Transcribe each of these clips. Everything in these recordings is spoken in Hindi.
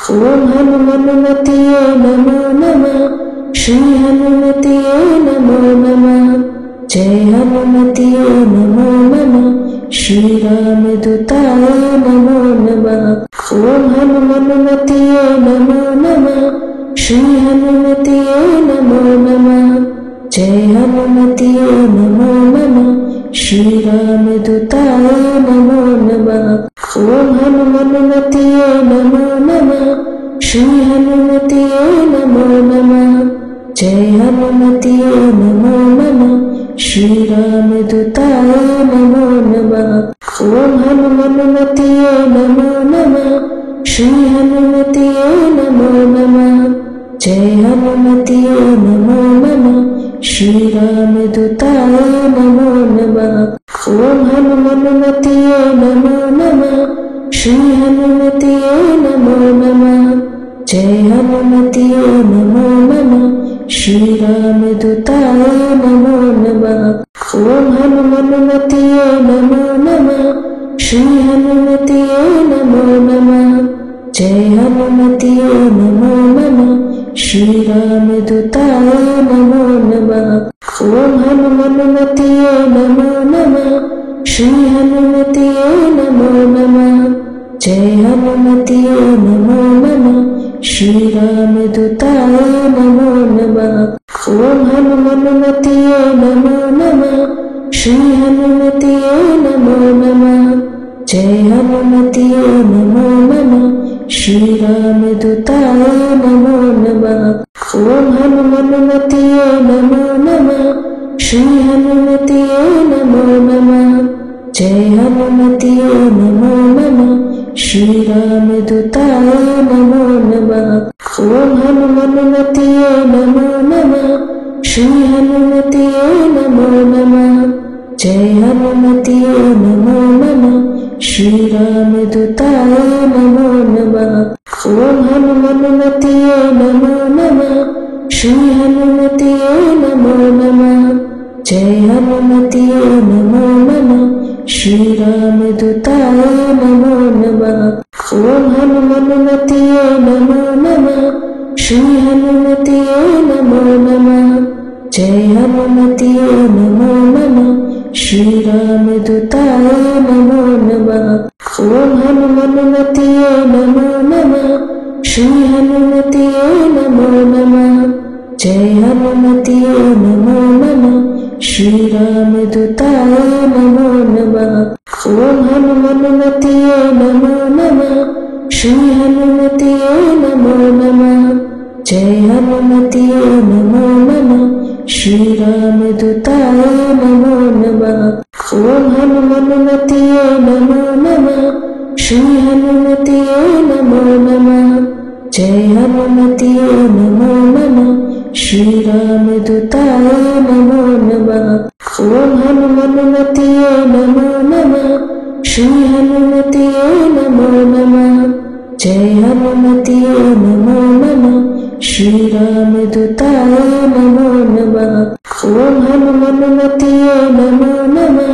ఓం హనుమతియే నమో నమః శ్రీ హనుమతియే నమో నమః జయ హనుమతియే నమో నమః శ్రీరామదూతాయ నమో నమః ఓం హనుమతియే నమో నమః శ్రీ హనుమతియే నమో నమః జయ హనుమతియే నమో నమః శ్రీరామదూతాయ నమో నమః ఓం హనుమతియే నమో నమః శ్రీ హనుమతియే నమో నమః జయ హనుమతియే నమో నమః శ్రీరామదూతాయ నమో నమః ఓం హనుమతియే నమో నమః శ్రీ హనుమతియే నమో నమః జయ హనుమతియే నమో నమః శ్రీరామదూతాయ నమో నమః ఓం హనుమతియే నమో నమః శ్రీ హనుమతియే నమో నమః జయ హనుమతియే నమో నమః శ్రీరామదూతాయ నమో నమః ఓం హనుమతియే నమో నమః శ్రీ హనుమతియే నమో నమః జయ హనుమతియే నమో నమః శ్రీరామదూతాయ నమో నమః ఓం హనుమతియే నమో నమః శ్రీ హనుమతియే నమో నమః జయ హనుమతియే నమో నమః శ్రీరామదూతాయ నమో నమః ఓం హనుమతియే నమో నమః శ్రీ హనుమతియే నమో నమః జయ హనుమతియే నమో నమః శ్రీరామదూతాయ నమో నమః ఓం హనుమతియే నమో నమః శ్రీ హనుమతియే నమో నమః జయ హనుమతియే నమో నమః శ్రీరామదూతాయ నమో నమః ఓం హనుమతియే నమో నమః శ్రీ హనుమతియే నమో నమః జయ హనుమతియే నమో నమః శ్రీరామదూతాయ నమో నమః ఓం హనుమతియే నమో నమః శ్రీ హనుమతియే నమో నమః జయ హనుమతియే నమో నమః శ్రీరామదూతాయ నమో నమః ఓం హనుమతియే నమో నమః శ్రీ హనుమతియే నమో నమః జయ హనుమతియే నమో నమః శ్రీరామదూతాయ నమో నమః ఓం హనుమతియే నమో నమః శ్రీ హనుమతియే నమో నమః జయ హనుమతియే నమో నమః శ్రీరామదూతాయ నమో నమః ఓం హనుమతియే నమో నమః శ్రీ హనుమతియే నమో నమః జయ హనుమతియే నమో నమః శ్రీరామదూతాయ నమో నమః ఓం హనుమతియే నమో నమః శ్రీ హనుమతియే నమో నమః జయ హనుమతియే నమో నమః శ్రీరామదూతాయ నమో నమః ఓం హనుమతియే నమో నమః శ్రీ హనుమతియే నమో నమః జయ హనుమతియే నమో నమః శ్రీరామదూతాయ నమో నమః ఓం హనుమతియే నమో నమః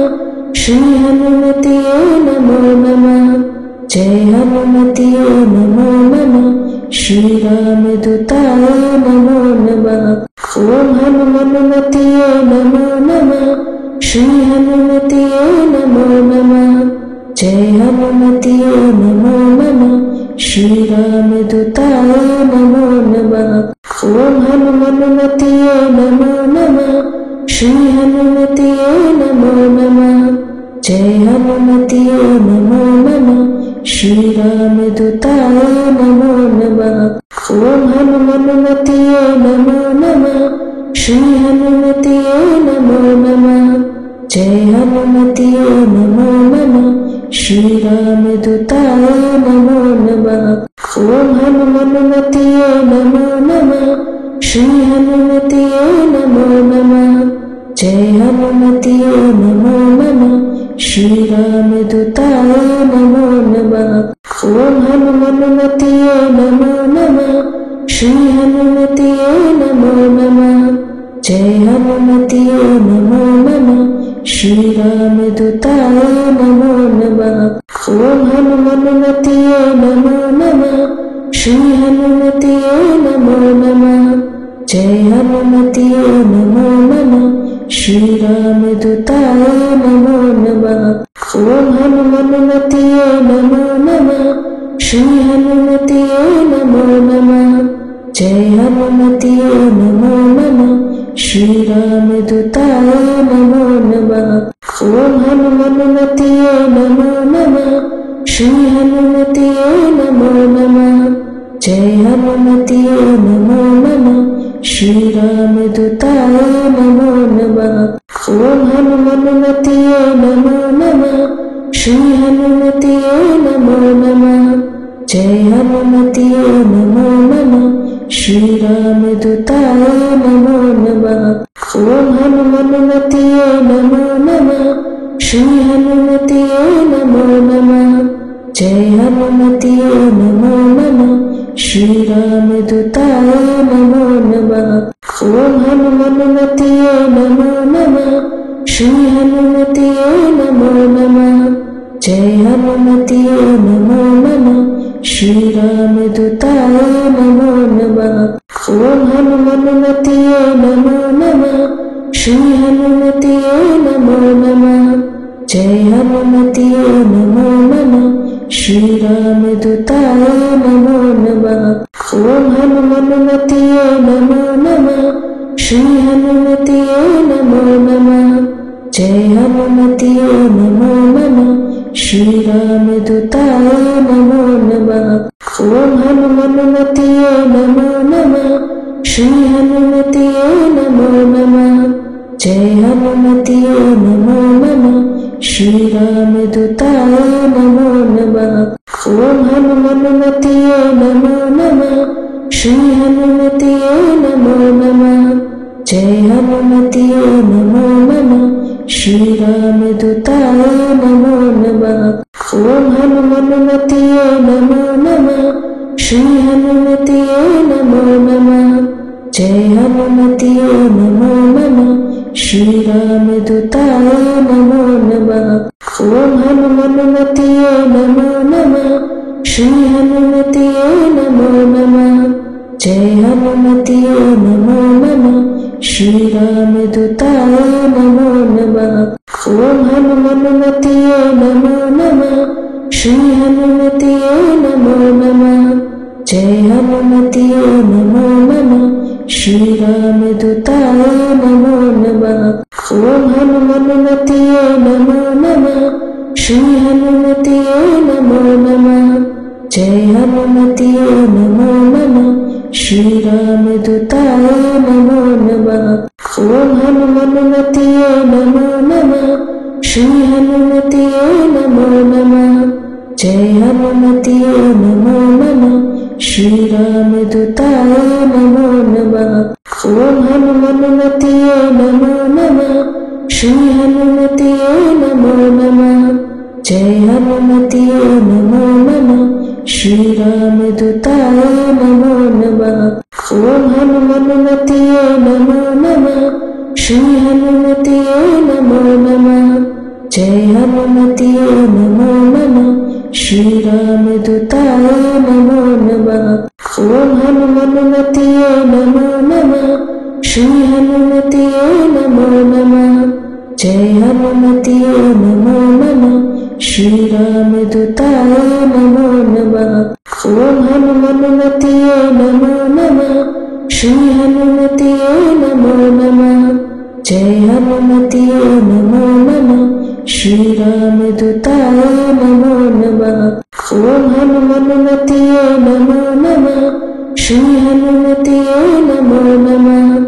శ్రీ హనుమతియే నమో నమః జయ హనుమతియే నమో నమః శ్రీరామదూతాయ నమో నమః ఓం హనుమతియే నమో నమః శ్రీ హనుమతియే నమో నమః జయ హనుమతియే నమో నమః శ్రీరామదూతాయ నమో నమః ఓం హనుమతియే నమో నమః శ్రీ హనుమతియే నమో నమః జయ హనుమతియే నమో నమః శ్రీరామదూతాయ నమో నమః ఓం హనుమతియే నమో నమః శ్రీ హనుమతియే నమో నమః జయ హనుమతియే నమో నమః శ్రీరామదూతాయ నమో నమః ఓం హనుమతియే నమో నమః శ్రీ హనుమతియే నమో నమః జయ హనుమతియే నమో నమః శ్రీరామదూతాయ నమో నమః ఓం హనుమతియే నమో నమః శ్రీ హనుమతియే నమో నమః జయ హనుమతియే నమో నమః శ్రీరామదూతాయ నమో నమః ఓం హనుమతియే నమో నమః श्री हनुमतिये नमो नमः। जय हनुमतिये नमो नमः। श्री रामदूताय नमो नमः। ओम हनुमतिये नमो नमः। श्री हनुमतिये नमो नमः। जय हनुमतिये नमो नमः। श्री रामदूताय नमो नमः। ओम हनुमतिये नमो नमः। श्री हनुमतिये नमो नमः। जय हनुमतिये नमो नमः। श्री रामदूताय नमो नमः। ओम हनुमतिये नमो नमः। श्री हनुमतिये नमो नमः। जय हनुमतिये नमो नमः। श्री रामदूताय नमो नमः। ओम हनुमतिये नमो नमः। श्री हनुमतिये नमो नमः। जय हनुमतिये नमो नमः। श्री रामदूताय नमो नमः। ओम हनुमतिये नमो नमः। श्री हनुमतिये नमो नमः। जय हनुमतिये नमो नमः। श्री रामदूताय नमो नमः। ओम हनुमतिये नमो नमः। श्री हनुमतिये नमो नमः। जय हनुमतिये नमो नमः। श्री रामदूताय नमो नमः। ओम हनुमतिये नमो नमः। श्री हनुमतिये नमो नमः। जय हनुमतिये नमो नमः। श्री रामदूताय नमो नमः। ओम हनुमतिये नमो नमः। श्री हनुमतिये नमो नमः। जय हनुमतिये नमो नमः। श्री रामदूताय नमो नमः। ओम हनुमतिये नमो नमः। श्री हनुमतिये नमो नमः। जय हनुमतिये नमो नमः। श्री रामदूताय नमो नमः। ओम हनुमतिये नमो नमः। श्री हनुमतिये नमो नमः। जय हनुमतिये नमो नमः। श्री रामदूताय नमो नमः। ओम हनुमतिये नमो नमः। श्री हनुमतिये नमो नमः। जय हनुमतिये नमो नमः। श्री रामदूताय नमो नमः। ओम हनुमतिये नमो नमः। श्री हनुमतिये नमो नमः। जय हनुमतिये नमो नमः। श्री रामदूताय नमो नमः। ओम हनुमतिये नमो नमः। श्री हनुमतिये नमो नमः। जय हनुमतिये नमो नमः। श्री रामदूताय नमो नमः। ओम हनुमतिये नमो नमः। श्री हनुमतिये नमो नमः। जय हनुमतिये नमो नमः। श्री रामदूताय नमो नमः। ओम हनुमतिये नमो नमः। श्री हनुमतिये नमो नमः। जय हनुमतिये नमो नमः। श्री रामदूताय नमो नमः। ओम हनुमतिये नमो नमः। श्री हनुमतिये नमो नमः। जय हनुमतिये नमो नमः। श्री रामदूताय नमो नमः। ओम हनुमतिये नमो नमः। श्री हनुमतिये नमो नमः। जय हनुमतिये नमो नमः। श्री रामदूताय नमो नमः। ओम हनुमतिये नमो नमः। श्री हनुमतिये नमो नमः। जय हनुमतिये नमो नमः। श्री रामदूताय नमो नमः। ओम हनुमतिये नमो नमः। श्री हनुमतिये नमो नमः।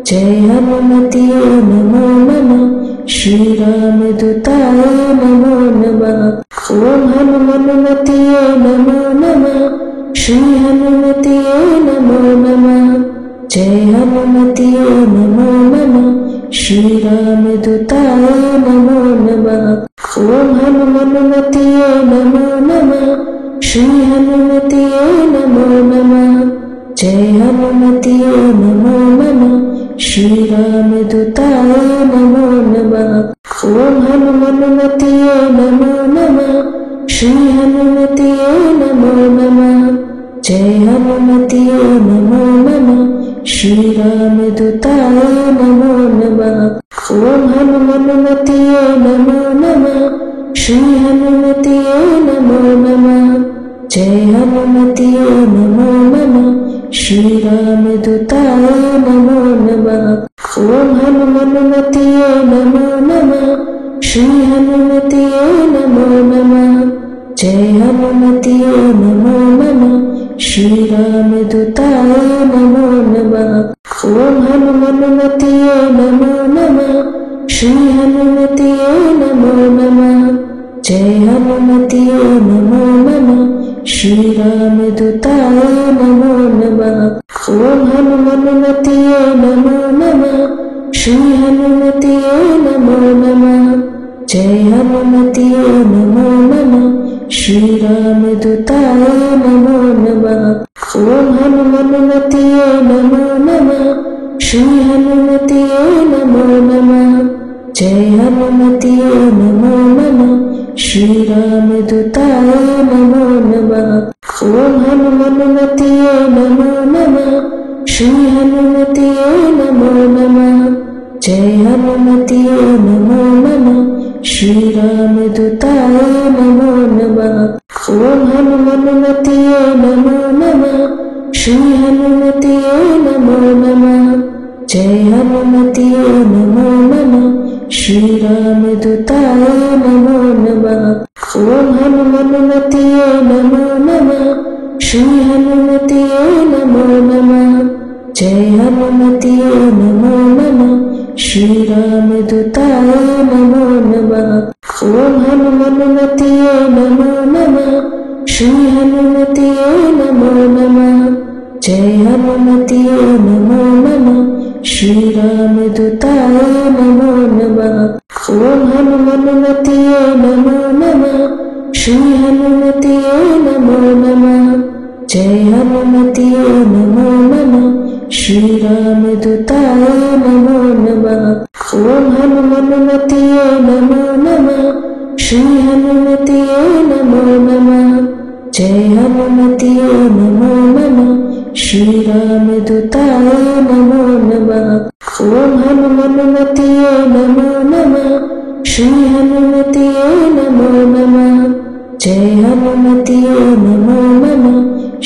जय हनुमतिये नमो नमः। श्री रामदूताय नमो नमः। ओम हनुमतिये नमो नमः। श्री हनुमतिये नमो नमः। जय हनुमतिये नमो नमः। श्री रामदूताय नमो नमः। ओम हनुमतिये नमो नमः। श्री हनुमतिये नमो नमः। जय हनुमतिये नमो नमः। श्री रामदूताय नमो नमः। ओम हनुमतिये नमो नमः। श्री हनुमतिये नमो नमः। जय हनुमते नमो नमः। श्री रामदूताय नमो नमः। ओम हनुमते नमो नमः। श्री हनुमते नमो नमः। जय हनुमते नमो नमः। श्री रामदूताय नमो नमः। ओम हनुमते नमो नमः। श्री हनुमते नमो नमः। जय हनुमते नमो नमः। श्री रामदूताय नमो नमः। ओम हनुमते नमो नमः। श्री हनुमते नमो नमः। जय हनुमते नमो नमः। श्री रामदूताय नमो नमः। ओम हनुमते नमो नमः। श्री हनुमते नमो नमः। जय हनुमते नमो नमः। श्री रामदूताय नमो नमः। ओम हनुमते नमो नमः। श्री हनुमते नमो नमः। जय हनुमते नमो नमः। श्री रामदूताय नमो नमः। ओम हनुमते नमो नमः। श्री हनुमते नमो नमः। जय हनुमते नमो नमः। श्री रामदूताय नमो नमः। ओम हनुमते नमो नमः। श्री हनुमते नमो नमः। जय हनुमते नमो नमः। श्री रामदूताय नमो नमः। ओम हनुमते नमो नमः। श्री हनुमते नमो नमः। जय हनुमते नमो नमः। श्री रामदूताय नमो नमः। ओम हनुमते नमो नमः। श्री हनुमते नमो नमः। जय हनुमते नमो नमः। श्री रामदूताय नमो नमः। ओम हनुमते नमो नमः। श्री हनुमते नमो नमः। जय हनुमते नमो नमः। श्री रामदूताय नमो नमः। ओम हनुमते नमो नमः। श्री हनुमते नमो नमः। जय हनुमते नमो नमः। श्री रामदूताय नमो नमः। ओम हनुमते नमो नमः। श्री हनुमते नमो नमः। जय हनुमते नमो नमः।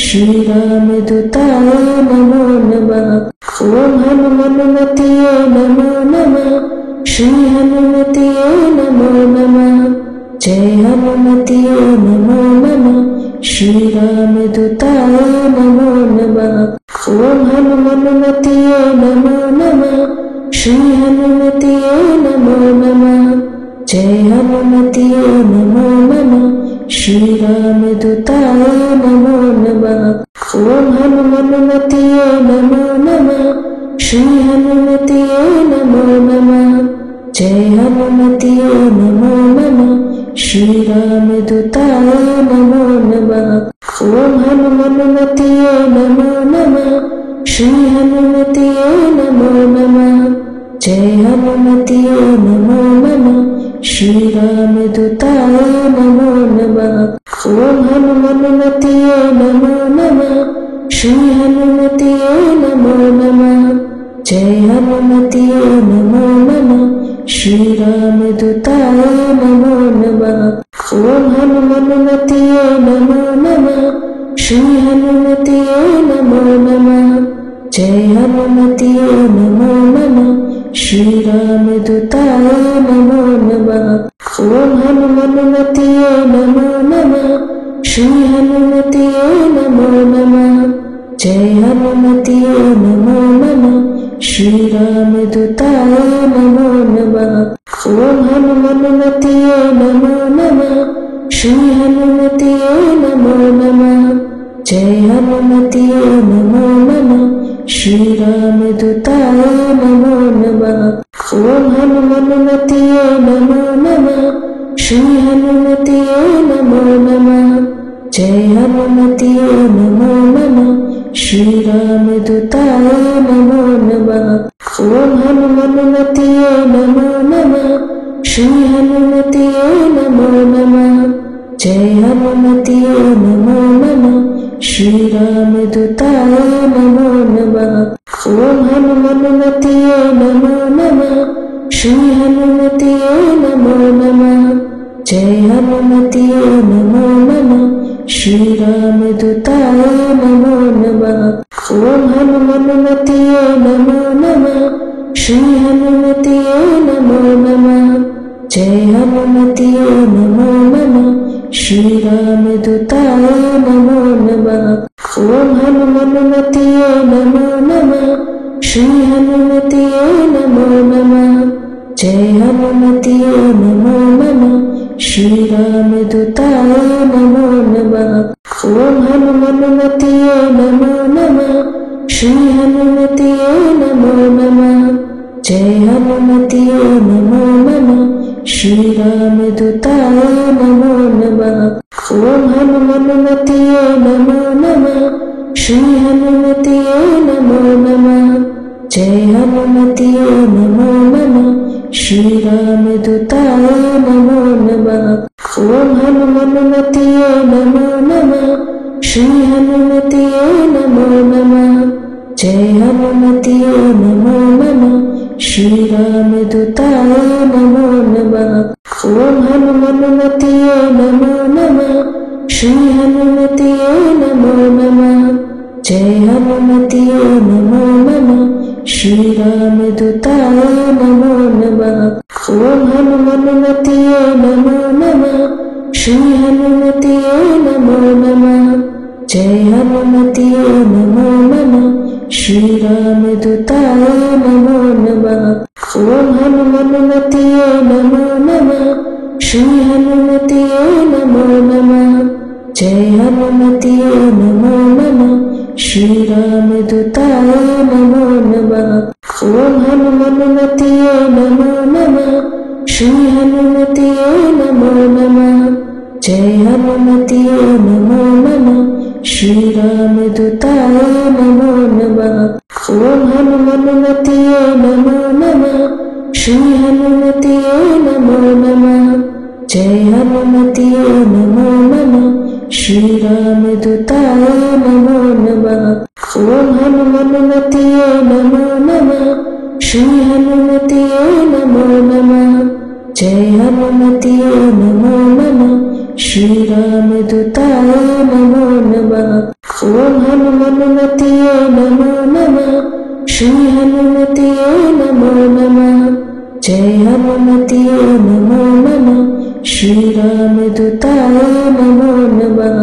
श्री रामदूताय नमो नमः। ओम हनुमते नमो नमः। श्री हनुमते नमो नमः। जय हनुमते नमो नमः। श्री रामदूताय नमो नमः। ओम हनुमते नमो नमः। श्री हनुमते नमो नमः। जय हनुमते नमो नमः। श्री रामदूताय नमो नमः। ओम हनुमते नमो नमः। श्री हनुमते नमो नमः। जय हनुमते नमो नमः। श्री रामदूताय नमो नमः। ओम हनुमते नमो नमः। श्री हनुमते नमो नमः। जय हनुमते नमो नमः। श्री रामदूताय नमो नमः। ओम हनुमते नमो नमः। श्री हनुमते नमो नमः। जय हनुमते नमो नमः। श्री रामदूताय नमो नमः। ओम हनुमते नमो नमः। श्री हनुमते नमो नमः। जय हनुमते नमो नमः। श्री रामदूताय नमो नमः। ओम हनुमते नमो नमः। श्री हनुमते नमो नमः। जय हनुमते नमो नमः। श्री रामदूताय नमो नमः। ओम हनुमते नमो नमः। श्री हनुमते नमो नमः। जय हनुमते नमो नमः। श्री रामदूताय नमो नमः। ओम हनुमते नमो नमः। श्री हनुमते नमो नमः। जय हनुमते नमो नमः। श्री रामदूताय नमो नमः। ओम हनुमते नमो नमः। श्री हनुमते नमो नमः। जय हनुमते नमो नमः। श्रीरामदूताय नमो नमः। ॐ हनुमन्मतये नमो नमः। श्री हनुमतये नमो नमः। जय हनुमतये नमो नमः। श्रीरामदूताय नमो नमः। ॐ हनुमन्मतये नमो नमः। श्री हनुमतये नमो नमः। जय हनुमतये नमो नमः। श्रीरामदूताय नमो नमः। ॐ हनुमन्मतये नमो नमः। श्री हनुमतये नमो नमः। जय हनुमतये नमो नमः। श्रीरामदूताय नमो नमः। ॐ हनुमन्मतये नमो नमः। श्री हनुमतये नमो नमः। जय हनुमतये नमो नमः। श्रीरामदूताय नमो नमः। ॐ हनुमन्मतये नमो नमः। श्री हनुमतये नमो नमः। जय हनुमतये नमो नमः। श्रीरामदूताय नमो नमः। ॐ हनुमन्मतये नमो नमः। श्री हनुमतये नमो नमः। जय हनुमतये नमो नमः। श्रीरामदूताय नमो नमः। ॐ हनुमन्मतये नमो नमः। श्री हनुमतये नमो नमः। जय हनुमतये नमो नमः। श्रीरामदूताय नमो नमः। ॐ हनुमन्मतये नमो नमः। श्री हनुमतये नमो नमः। जय हनुमतये नमो नमः। श्रीरामदूताय नमो नमः। ॐ हनुमन्मतये नमो नमः। श्री हनुमतये नमो नमः। जय हनुमतये नमो नमः। श्रीरामदूताय नमो नमः। ॐ हनुमन्मतये नमो नमः। श्री हनुमतये नमो नमः। जय हनुमतये नमो नमः। श्रीरामदूताय नमो नमः। ॐ हनुमन्मतये नमो नमः। श्री हनुमतये नमो नमः। जय हनुमतये नमो नमः। श्रीरामदूताय नमो नमः। ॐ हनुमन्मतये नमो नमः। श्री हनुमतये नमो नमः। जय हनुमतये नमो नमः। श्रीरामदूताय नमो नमः। ॐ हनुमन्मतये नमो नमः। श्री हनुमतये नमो नमः। जय हनुमतये नमो नमः। श्रीरामदूताय नमो नमः।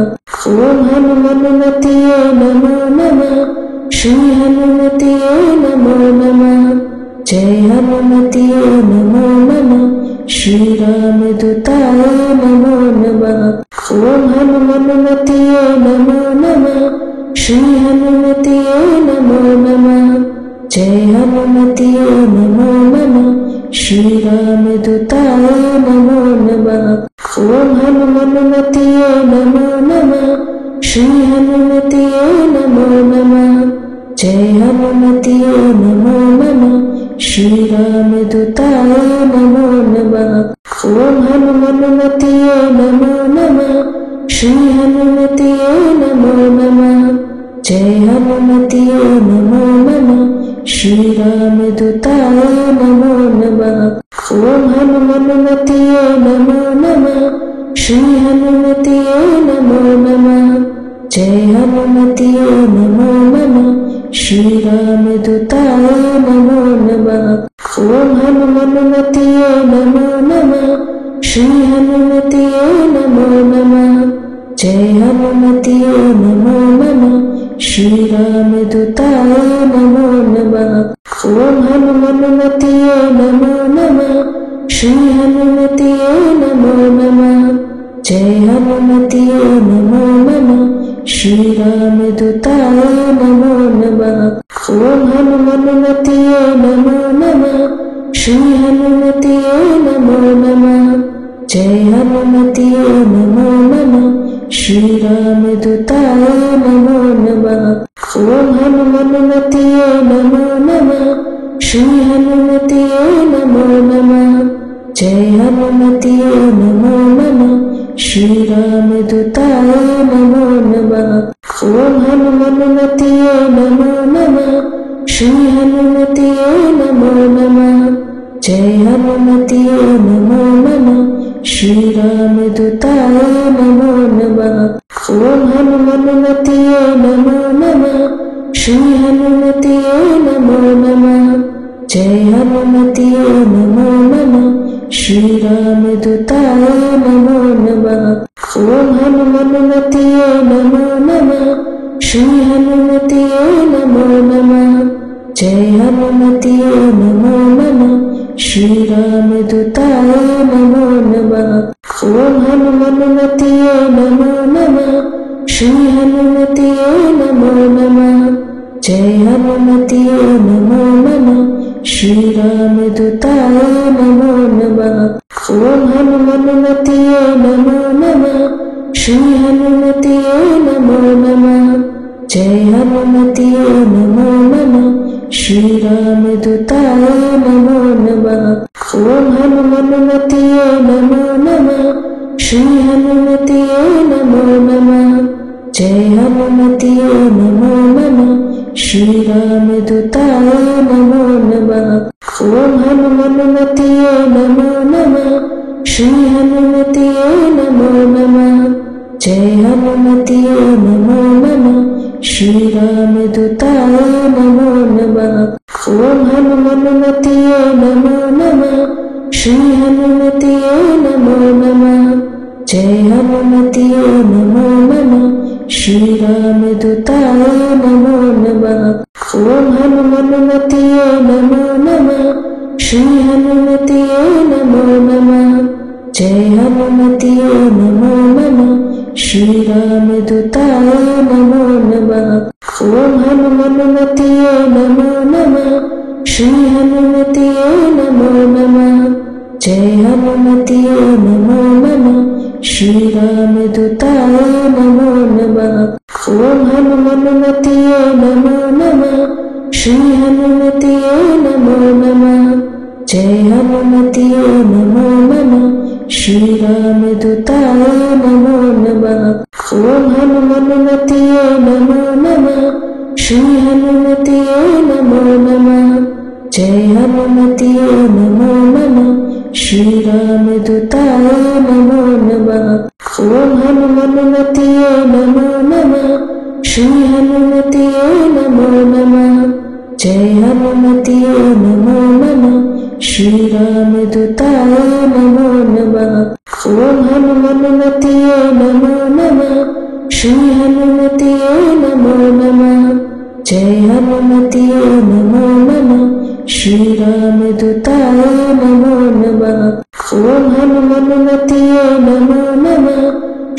ॐ हनुमन्मतये नमो नमः। श्री हनुमतये नमो नमः। जय हनुमतये नमो नमः। श्रीरामदूताय नमो नमः। ॐ हनुमन्मतये नमो नमः। श्री हनुमतये नमो नमः। जय हनुमतये नमो नमः। श्रीरामदूताय नमो नमः। ॐ हनुमन्मतये नमो नमः। श्री हनुमतये नमो नमः। जय हनुमतये नमो नमः। श्रीरामदूताय नमो नमः। ॐ हनुमन्मतये नमो नमः। श्री हनुमतये नमो नमः। जय हनुमतये नमो नमः। श्रीरामदूताय नमो नमः। ॐ हनुमन्मतये नमो नमः। श्री हनुमतये नमो नमः। जय हनुमतये नमो नमः। श्रीरामदूताय नमो नमः। ॐ हनुमन्मतये नमो नमः। श्री हनुमतये नमो नमः। जय हनुमतये नमो नमः। श्रीरामदूताय नमो नमः। ॐ हनुमन्मतये नमो नमः। श्री हनुमतये नमो नमः। जय हनुमतये नमो नमः। श्रीरामदूताय नमो नमः। ॐ हनुमन्मतये नमो नमः। श्री हनुमतये नमो नमः। जय हनुमतये नमो नमः। श्रीरामदूताय नमो नमः। ॐ हनुमन्मतये नमो नमः। श्री हनुमतये नमो नमः। जय हनुमतये नमो नमः। श्रीरामदूताय नमो नमः। ॐ श्री हनुमतिये नमो नमः। जय हनुमतिये नमो नमः। श्री रामदूताय नमो नमः। ओम हनुमतिये नमो नमः। श्री हनुमतिये नमो नमः। जय हनुमतिये नमो नमः। श्री रामदूताय नमो नमः। ओम हनुमतिये नमो नमः। श्री हनुमतिये नमो नमः। जय हनुमतिये नमो नमः। श्री रामदूताय नमो नमः। ओम हनुमतिये नमो नमः। श्री हनुमतिये नमो नमः। जय हनुमतिये नमो नमः। श्री रामदूताय नमो नमः। ओम हनुमतिये नमो नमः। श्री हनुमतिये नमो नमः। जय हनुमतिये नमो नमः। श्री रामदूताय नमो नमः। ओम हनुमतिये नमो नमः। श्री हनुमतिये नमो नमः। जय हनुमतिये नमो नमः। श्री रामदूताय नमो नमः। ओम हनुमतिये नमो नमः। श्री हनुमतिये नमो नमः। जय हनुमतिये नमो नमः। श्री रामदूताय नमो नमः। ओम हनुमतिये नमो नमः। श्री हनुमतिये नमो नमः। जय हनुमतिये नमो नमः। श्री रामदूताय नमो नमः। ओम हनुमतिये नमो नमः। श्री हनुमतिये नमो नमः। जय हनुमतिये नमो नमः। श्री रामदूताय नमो नमः। ओम हनुमतिये नमो नमः। श्री हनुमतिये नमो नमः। जय हनुमतिये नमो नमः। श्री रामदूताय नमो नमः। ओम हनुमतिये नमो नमः। श्री हनुमतिये नमो नमः। जय हनुमतिये नमो नमः। श्री रामदूताय नमो नमः। ओम हनुमतिये नमो नमः। श्री हनुमतिये नमो नमः। जय हनुमतिये नमो नमः। श्री रामदूताय नमो नमः। ओम हनुमतिये नमो नमः। श्री हनुमतिये नमो नमः। जय हनुमतिये नमो नमः। श्री रामदूताय नमो नमः। ओम हनुमतिये नमो नमः। श्री हनुमतिये नमो नमः। जय हनुमतिये नमो नमः। श्री रामदूताय नमो नमः। ओम हनुमतिये नमो नमः।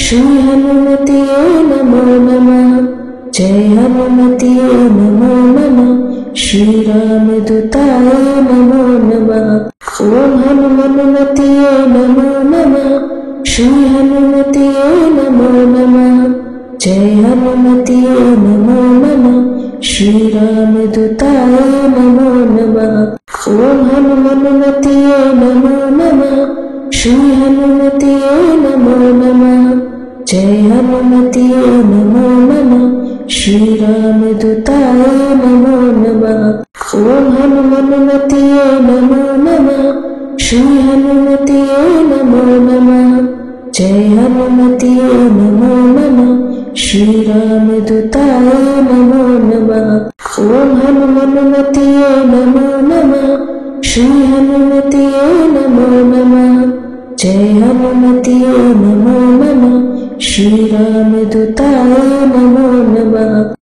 श्री हनुमतिये नमो नमः। जय हनुमतिये नमो नमः। श्री रामदूताय नमो नमः। ओम हनुमतिये नमो नमः। श्री हनुमतिये नमो नमः। जय हनुमतिये नमो नमः। श्री रामदूताय नमो नमः। ओम हनुमतिये नमो नमः। श्री हनुमतिये नमो नमः। जय हनुमतिये नमो नमः। श्री रामदूताय नमो नमः। ओम हनुमतिये नमो नमः। श्री हनुमतिये नमो नमः। जय हनुमतिये नमो नमः। श्री रामदूताय नमो नमः। ओम हनुमतिये नमो नमः। श्री हनुमतिये नमो नमः। जय हनुमतिये नमो नमः। श्री रामदूताय